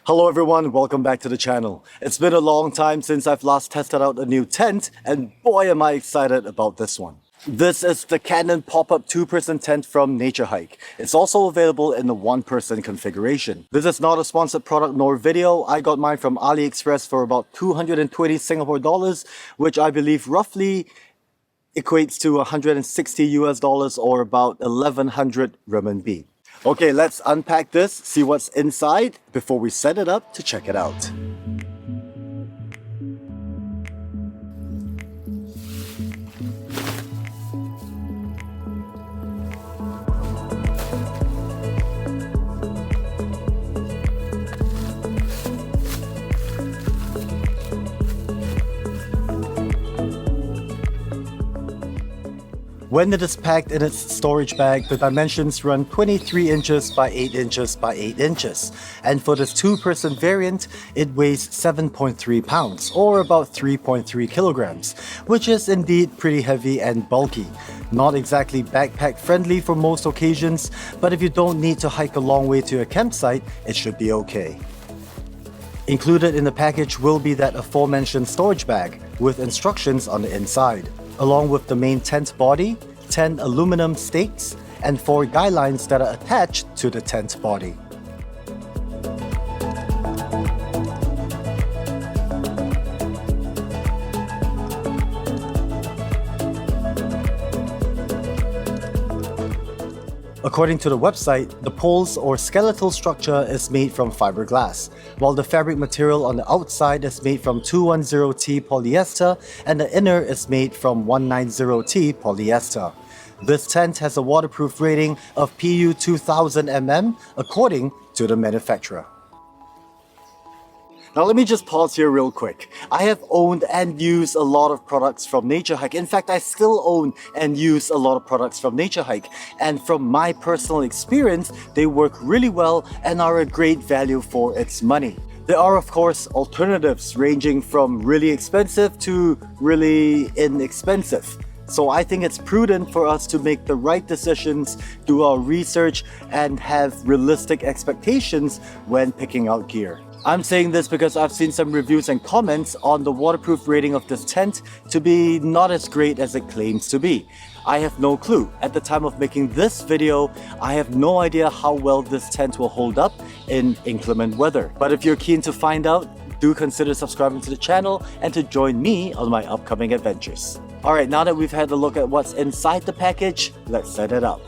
Hello everyone, welcome back to the channel. It's been a long time since I've last tested out a new tent, and boy am I excited about this one. This is the Canon pop-up 2-person tent from NatureHike. It's also available in the 1-person configuration. This is not a sponsored product nor video. I got mine from AliExpress for about 220 Singapore dollars, which I believe roughly equates to 160 US dollars or about 1100 renminbi. Okay, let's unpack this, see what's inside before we set it up to check it out. When it is packed in its storage bag, the dimensions run 23 inches by 8 inches by 8 inches. And for this 2-person variant, it weighs 7.3 pounds, or about 3.3 kilograms, which is indeed pretty heavy and bulky. Not exactly backpack friendly for most occasions, but if you don't need to hike a long way to a campsite, it should be okay. Included in the package will be that aforementioned storage bag, with instructions on the inside, along with the main tent body, 10 aluminum stakes, and 4 guy lines that are attached to the tent body. According to the website, the poles or skeletal structure is made from fiberglass, while the fabric material on the outside is made from 210T polyester and the inner is made from 190T polyester. This tent has a waterproof rating of PU 2000 mm according to the manufacturer. Now let me just pause here real quick. I have owned and used a lot of products from NatureHike. In fact, I still own and use a lot of products from NatureHike. And from my personal experience, they work really well and are a great value for its money. There are of course alternatives ranging from really expensive to really inexpensive. So I think it's prudent for us to make the right decisions, do our research, and have realistic expectations when picking out gear. I'm saying this because I've seen some reviews and comments on the waterproof rating of this tent to be not as great as it claims to be. I have no clue. At the time of making this video, I have no idea how well this tent will hold up in inclement weather. But if you're keen to find out, do consider subscribing to the channel and to join me on my upcoming adventures. Alright, now that we've had a look at what's inside the package, let's set it up.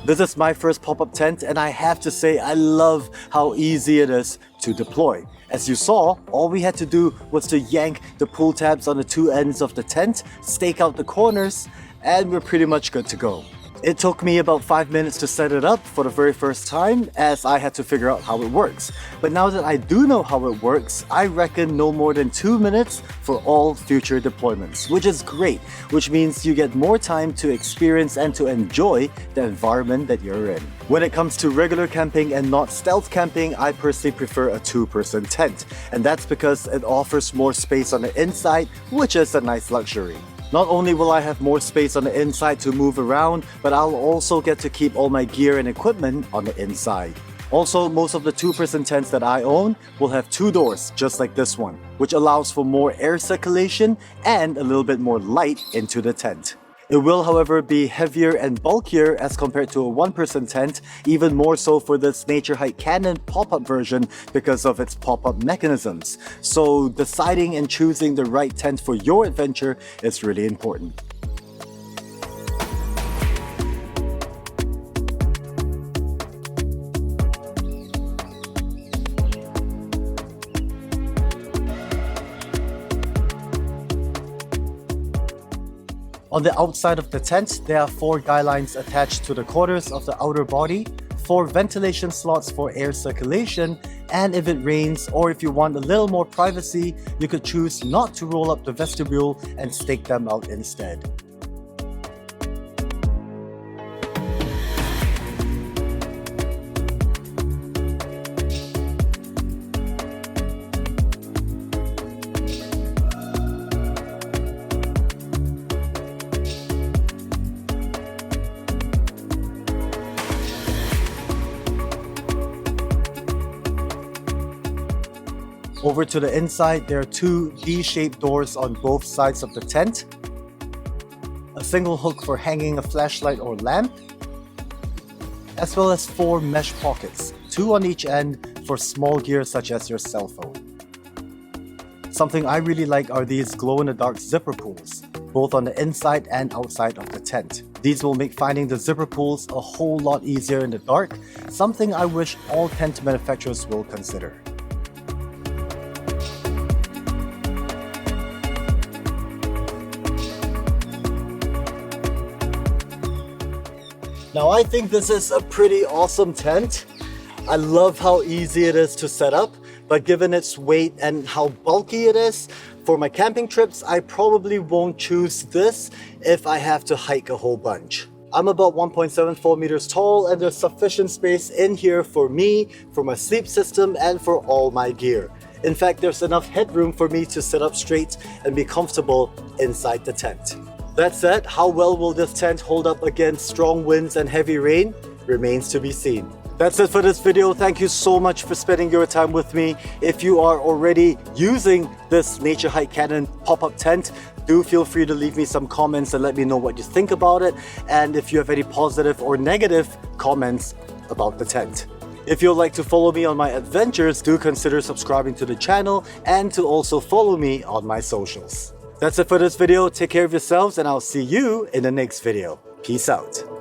This is my first pop-up tent, and I have to say I love how easy it is to deploy. As you saw, all we had to do was to yank the pull tabs on the two ends of the tent, stake out the corners, and we're pretty much good to go. It took me about 5 minutes to set it up for the very first time, as I had to figure out how it works. But now that I do know how it works, I reckon no more than 2 minutes for all future deployments, which is great, which means you get more time to experience and to enjoy the environment that you're in. When it comes to regular camping and not stealth camping, I personally prefer a 2-person tent, and that's because it offers more space on the inside, which is a nice luxury. Not only will I have more space on the inside to move around, but I'll also get to keep all my gear and equipment on the inside. Also, most of the 2-person tents that I own will have 2 doors, just like this one, which allows for more air circulation and a little bit more light into the tent. It will, however, be heavier and bulkier as compared to a 1-person tent, even more so for this NatureHike Cannon pop-up version because of its pop-up mechanisms. So deciding and choosing the right tent for your adventure is really important. On the outside of the tent, there are 4 guy lines attached to the quarters of the outer body, 4 ventilation slots for air circulation, and if it rains or if you want a little more privacy, you could choose not to roll up the vestibule and stake them out instead. Over to the inside, there are 2 D-shaped doors on both sides of the tent, a single hook for hanging a flashlight or lamp, as well as 4 mesh pockets, 2 on each end for small gear such as your cell phone. Something I really like are these glow-in-the-dark zipper pulls, both on the inside and outside of the tent. These will make finding the zipper pulls a whole lot easier in the dark, something I wish all tent manufacturers will consider. Now I think this is a pretty awesome tent. I love how easy it is to set up, but given its weight and how bulky it is, for my camping trips, I probably won't choose this if I have to hike a whole bunch. I'm about 1.74 meters tall, and there's sufficient space in here for me, for my sleep system, and for all my gear. In fact, there's enough headroom for me to sit up straight and be comfortable inside the tent. That said, how well will this tent hold up against strong winds and heavy rain remains to be seen. That's it for this video. Thank you so much for spending your time with me. If you are already using this NatureHike Cannon pop-up tent, do feel free to leave me some comments and let me know what you think about it, and if you have any positive or negative comments about the tent. If you'd like to follow me on my adventures, do consider subscribing to the channel and to also follow me on my socials. That's it for this video. Take care of yourselves, and I'll see you in the next video. Peace out.